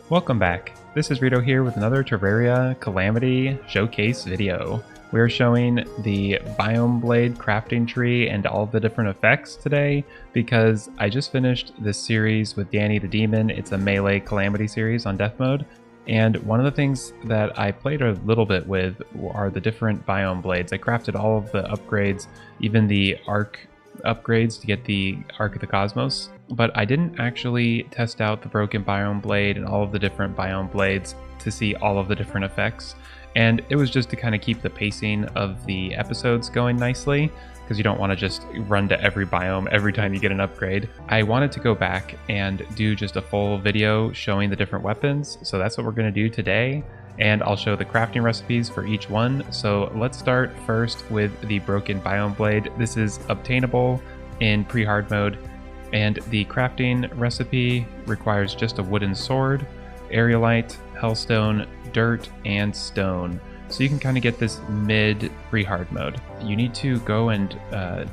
Welcome back. This is Rito here with another Terraria Calamity showcase video. We're showing the Biome Blade crafting tree and all of the different effects today because I just finished this series with Danny the Demon. It's a melee Calamity series on Death Mode. And one of the things that I played a little bit with are the different Biome Blades. I crafted all of the upgrades, even the Arc upgrades to get the Arc of the Cosmos. But I didn't actually test out the Broken Biome Blade and all of the different Biome Blades to see all of the different effects. And it was just to kind of keep the pacing of the episodes going nicely, because you don't want to just run to every biome every time you get an upgrade. I wanted to go back and do just a full video showing the different weapons, so that's what we're going to do today. And I'll show the crafting recipes for each one. So let's start first with the Broken Biome Blade. This is obtainable in pre-hard mode, and the crafting recipe requires just a wooden sword, aerialite, hellstone, dirt, and stone. So you can kind of get this mid pre-hard mode. You need to go and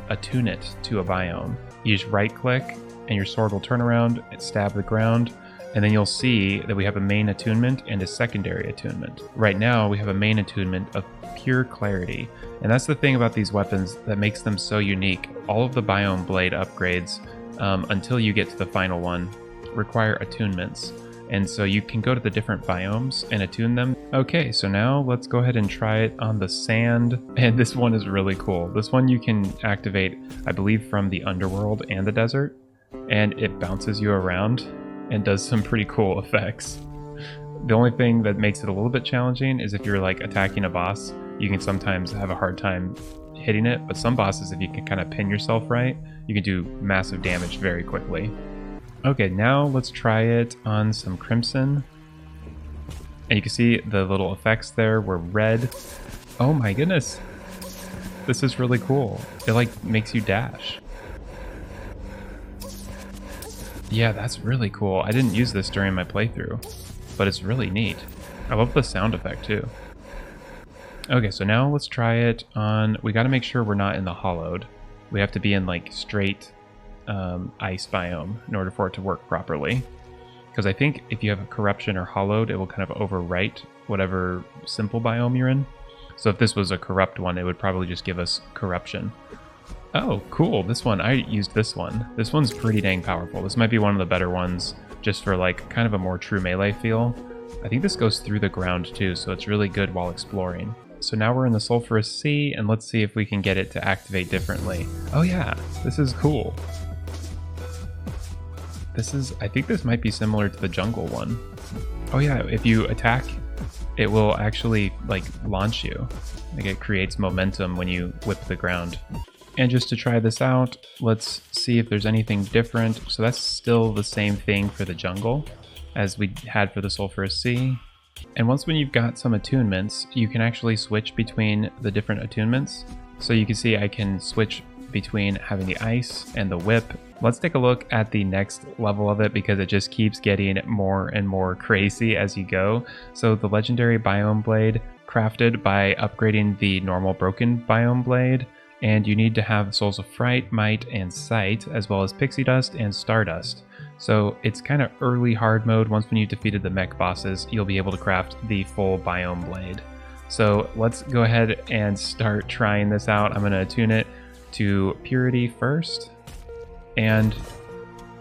attune it to a biome. You just right click and your sword will turn around and stab the ground, and then you'll see that we have a main attunement and a secondary attunement. Right now we have a main attunement of pure clarity, and that's the thing about these weapons that makes them so unique. All of the Biome Blade upgrades until you get to the final one require attunements, and so you can go to the different biomes and attune them. Okay, so now let's go ahead and try it on the sand, and this one is really cool. This one you can activate, I believe, from the underworld and the desert, and it bounces you around and does some pretty cool effects. The only thing that makes it a little bit challenging is if you're like attacking a boss, you can sometimes have a hard time hitting it, but some bosses, if you can kind of pin yourself right, you can do massive damage very quickly. Okay, now let's try it on some Crimson. And you can see the little effects there were red. Oh my goodness. This is really cool. It like makes you dash. Yeah, that's really cool. I didn't use this during my playthrough, but it's really neat. I love the sound effect too. Okay, so now let's try it on... We got to make sure we're not in the hollowed. We have to be in like straight ice biome in order for it to work properly. Because I think if you have a corruption or hollowed, it will kind of overwrite whatever simple biome you're in. So if this was a corrupt one, it would probably just give us corruption. Oh, cool. This one, I used this one. This one's pretty dang powerful. This might be one of the better ones just for like kind of a more true melee feel. I think this goes through the ground too, so it's really good while exploring. So now we're in the Sulphurous Sea, and let's see if we can get it to activate differently. Oh yeah, this is cool. I think this might be similar to the jungle one. Oh yeah, if you attack, it will actually like launch you. Like it creates momentum when you whip the ground. And just to try this out, let's see if there's anything different. So that's still the same thing for the jungle as we had for the Sulphurous Sea. And once when you've got some attunements, you can actually switch between the different attunements. So you can see I can switch between having the ice and the whip. Let's take a look at the next level of it because it just keeps getting more and more crazy as you go. So the legendary Biome Blade, crafted by upgrading the normal Broken Biome Blade, and you need to have Souls of Fright, Might, and Sight, as well as Pixie Dust and Stardust. So it's kind of early hard mode. Once when you've defeated the mech bosses, you'll be able to craft the full Biome Blade. So let's go ahead and start trying this out. I'm going to attune it to Purity first. And,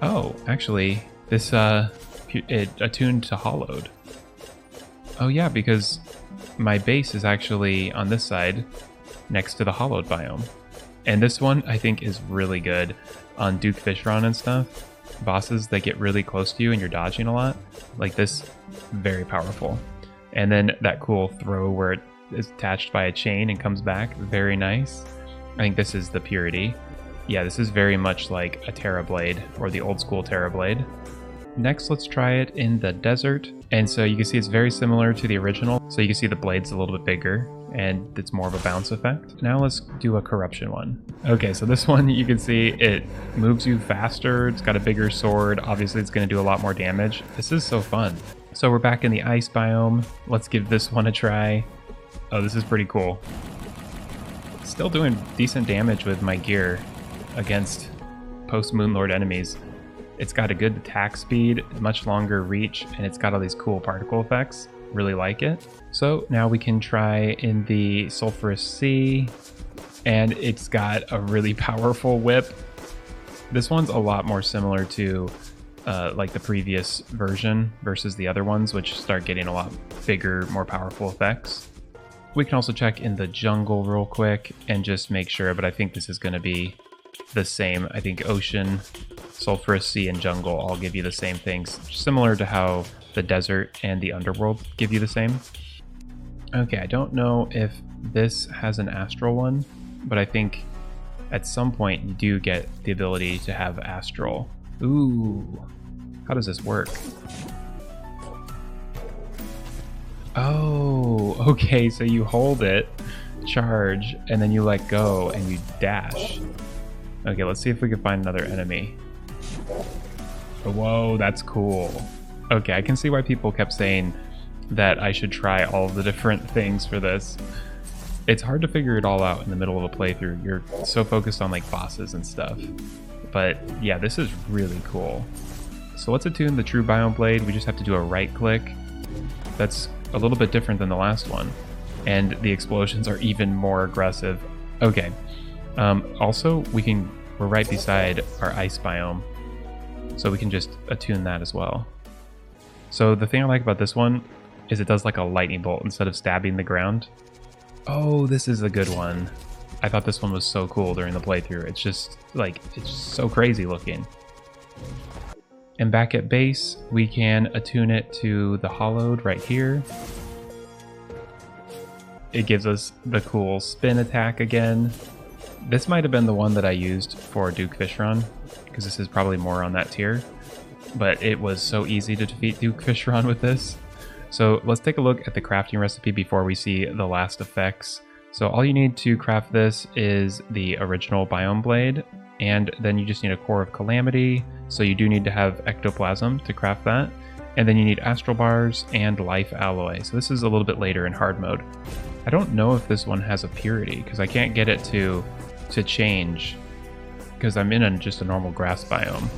oh, actually, this, it attuned to Hollowed. Oh yeah, because my base is actually on this side, next to the Hollowed biome. And this one, I think, is really good on Duke Fishron and stuff. Bosses that get really close to you and you're dodging a lot, like this, very powerful. And then that cool throw where it is attached by a chain and comes back, very nice. I think this is the Purity. Yeah, this is very much like a Terra Blade, or the old school Terra Blade. Next, let's try it in the desert. And so you can see it's very similar to the original. So you can see the blade's a little bit bigger, and it's more of a bounce effect. Now let's do a corruption one. Okay, so this one, you can see it moves you faster. It's got a bigger sword. Obviously, it's going to do a lot more damage. This is so fun. So we're back in the ice biome. Let's give this one a try. Oh, this is pretty cool. Still doing decent damage with my gear against post-Moonlord enemies. It's got a good attack speed, much longer reach, and it's got all these cool particle effects. Really like it. So now we can try in the Sulphurous Sea, and it's got a really powerful whip. This one's a lot more similar to like the previous version versus the other ones, which start getting a lot bigger, more powerful effects. We can also check in the jungle real quick and just make sure, but I think this is going to be the same. I think Ocean, Sulphurous Sea, and Jungle all give you the same things, similar to how the desert and the underworld give you the same. Okay, I don't know if this has an astral one, but I think at some point you do get the ability to have astral. Ooh, how does this work? Oh, okay, so you hold it, charge, and then you let go and you dash. Okay, let's see if we can find another enemy. Whoa, that's cool. Okay, I can see why people kept saying that I should try all of the different things for this. It's hard to figure it all out in the middle of a playthrough. You're so focused on like bosses and stuff. But yeah, this is really cool. So let's attune the True Biome Blade. We just have to do a right click. That's a little bit different than the last one. And the explosions are even more aggressive. Okay. Also, we're right beside our ice biome. So we can just attune that as well. So the thing I like about this one is it does like a lightning bolt instead of stabbing the ground. Oh, this is a good one. I thought this one was so cool during the playthrough. It's just like, it's so crazy looking. And back at base, we can attune it to the Hollowed right here. It gives us the cool spin attack again. This might have been the one that I used for Duke Fishron, because this is probably more on that tier. But it was so easy to defeat Duke Fishron with this. So let's take a look at the crafting recipe before we see the last effects. So all you need to craft this is the original Biome Blade, and then you just need a Core of Calamity, so you do need to have Ectoplasm to craft that. And then you need Astral Bars and Life Alloy. So this is a little bit later in hard mode. I don't know if this one has a purity, because I can't get it to change, because I'm in just a normal grass biome.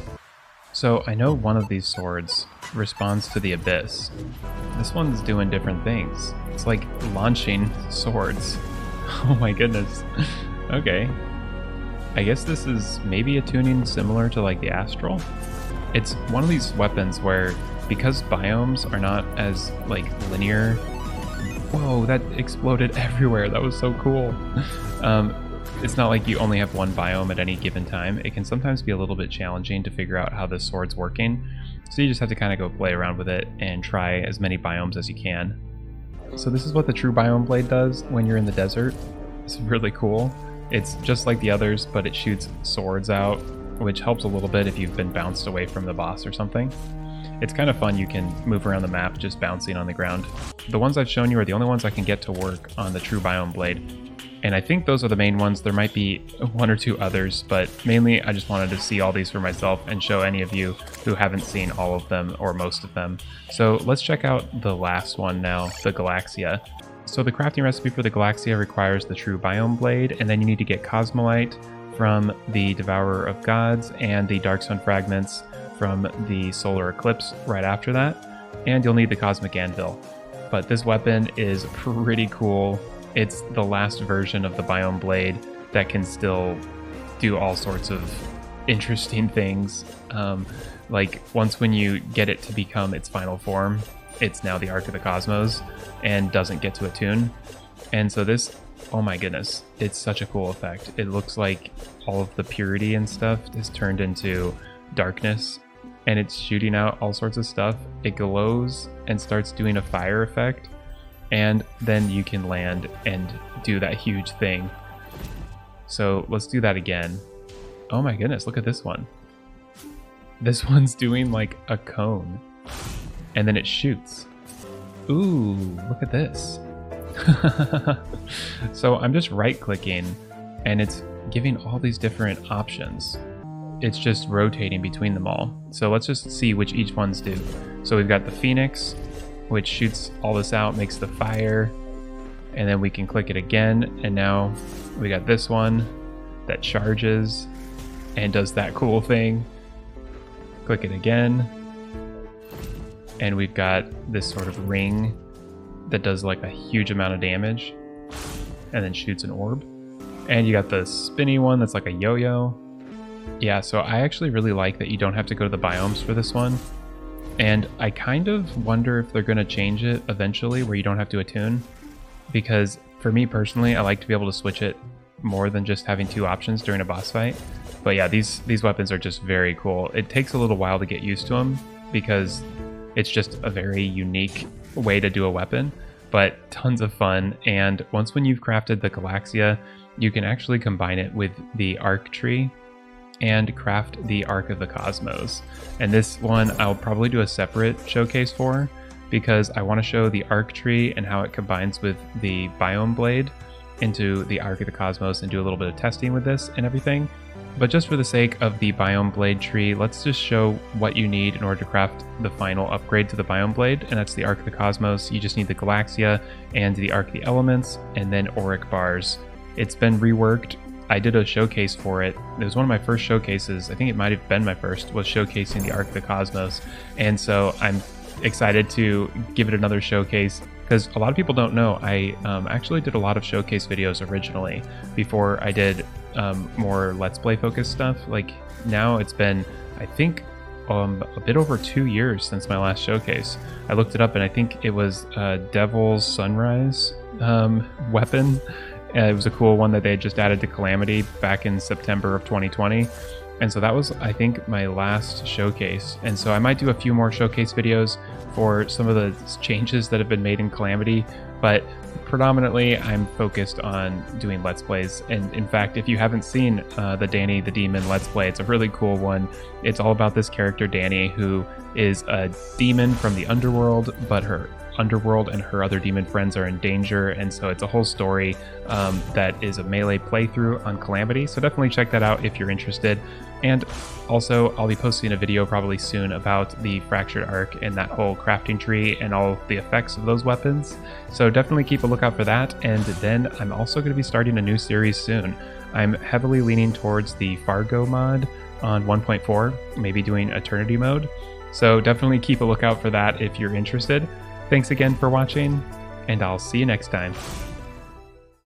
So I know one of these swords responds to the Abyss. This one's doing different things. It's like launching swords. Oh my goodness. Okay. I guess this is maybe a tuning similar to like the Astral. It's one of these weapons where, because biomes are not as like linear. Whoa, that exploded everywhere. That was so cool. It's not like you only have one biome at any given time. It can sometimes be a little bit challenging to figure out how this sword's working. So you just have to kind of go play around with it and try as many biomes as you can. So this is what the True Biome Blade does when you're in the desert. It's really cool. It's just like the others, but it shoots swords out, which helps a little bit if you've been bounced away from the boss or something. It's kind of fun. You can move around the map just bouncing on the ground. The ones I've shown you are the only ones I can get to work on the True Biome Blade. And I think those are the main ones. There might be one or two others, but mainly I just wanted to see all these for myself and show any of you who haven't seen all of them or most of them. So let's check out the last one now, the Galaxia. So the crafting recipe for the Galaxia requires the True Biome Blade, and then you need to get Cosmolite from the Devourer of Gods and the Darkstone Fragments from the Solar Eclipse right after that, and you'll need the Cosmic Anvil. But this weapon is pretty cool. It's the last version of the Biome Blade that can still do all sorts of interesting things. Like once when you get it to become its final form, it's now the Ark of the Cosmos and doesn't get to attune. And so this, oh my goodness, it's such a cool effect. It looks like all of the purity and stuff is turned into darkness, and it's shooting out all sorts of stuff. It glows and starts doing a fire effect. And then you can land and do that huge thing. So let's do that again. Oh my goodness, look at this one. This one's doing like a cone. And then it shoots. Ooh, look at this. So I'm just right clicking and it's giving all these different options. It's just rotating between them all. So let's just see which each ones do. So we've got the Phoenix, which shoots all this out, makes the fire, and then we can click it again, and now we got this one that charges and does that cool thing. Click it again. And we've got this sort of ring that does like a huge amount of damage and then shoots an orb. And you got the spinny one that's like a yo-yo. Yeah, so I actually really like that you don't have to go to the biomes for this one. And I kind of wonder if they're going to change it eventually where you don't have to attune. Because for me personally, I like to be able to switch it more than just having two options during a boss fight. But yeah, these weapons are just very cool. It takes a little while to get used to them because it's just a very unique way to do a weapon, but tons of fun. And once when you've crafted the Galaxia, you can actually combine it with the Arc Tree and craft the Arc of the Cosmos. And this one I'll probably do a separate showcase for because I want to show the Arc Tree and how it combines with the Biome Blade into the Arc of the Cosmos and do a little bit of testing with this and everything. But just for the sake of the Biome Blade tree, let's just show what you need in order to craft the final upgrade to the Biome Blade, and that's the Arc of the Cosmos. You just need the Galaxia and the Arc of the Elements, and then Auric bars. It's been reworked. I did a showcase for it. It was one of my first showcases. I think it might have been my first, was showcasing the Arc of the Cosmos. And so I'm excited to give it another showcase because a lot of people don't know I actually did a lot of showcase videos originally before I did more Let's Play focused stuff. Like now it's been, I think, a bit over 2 years since my last showcase. I looked it up and I think it was Devil's Sunrise weapon. It was a cool one that they had just added to Calamity back in September of 2020. And so that was, I think, my last showcase. And so I might do a few more showcase videos for some of the changes that have been made in Calamity, but predominantly I'm focused on doing Let's Plays. And in fact, if you haven't seen the Danny the Demon Let's Play, it's a really cool one. It's all about this character, Danny, who is a demon from the underworld, but her underworld and her other demon friends are in danger, and so it's a whole story that is a melee playthrough on Calamity. So definitely check that out if you're interested. And also I'll be posting a video probably soon about the Fractured Arc and that whole crafting tree and all the effects of those weapons, so definitely keep a lookout for that. And then I'm also going to be starting a new series soon. I'm heavily leaning towards the Fargo mod on 1.4, maybe doing Eternity mode, so definitely keep a lookout for that if you're interested. Thanks again for watching, and I'll see you next time.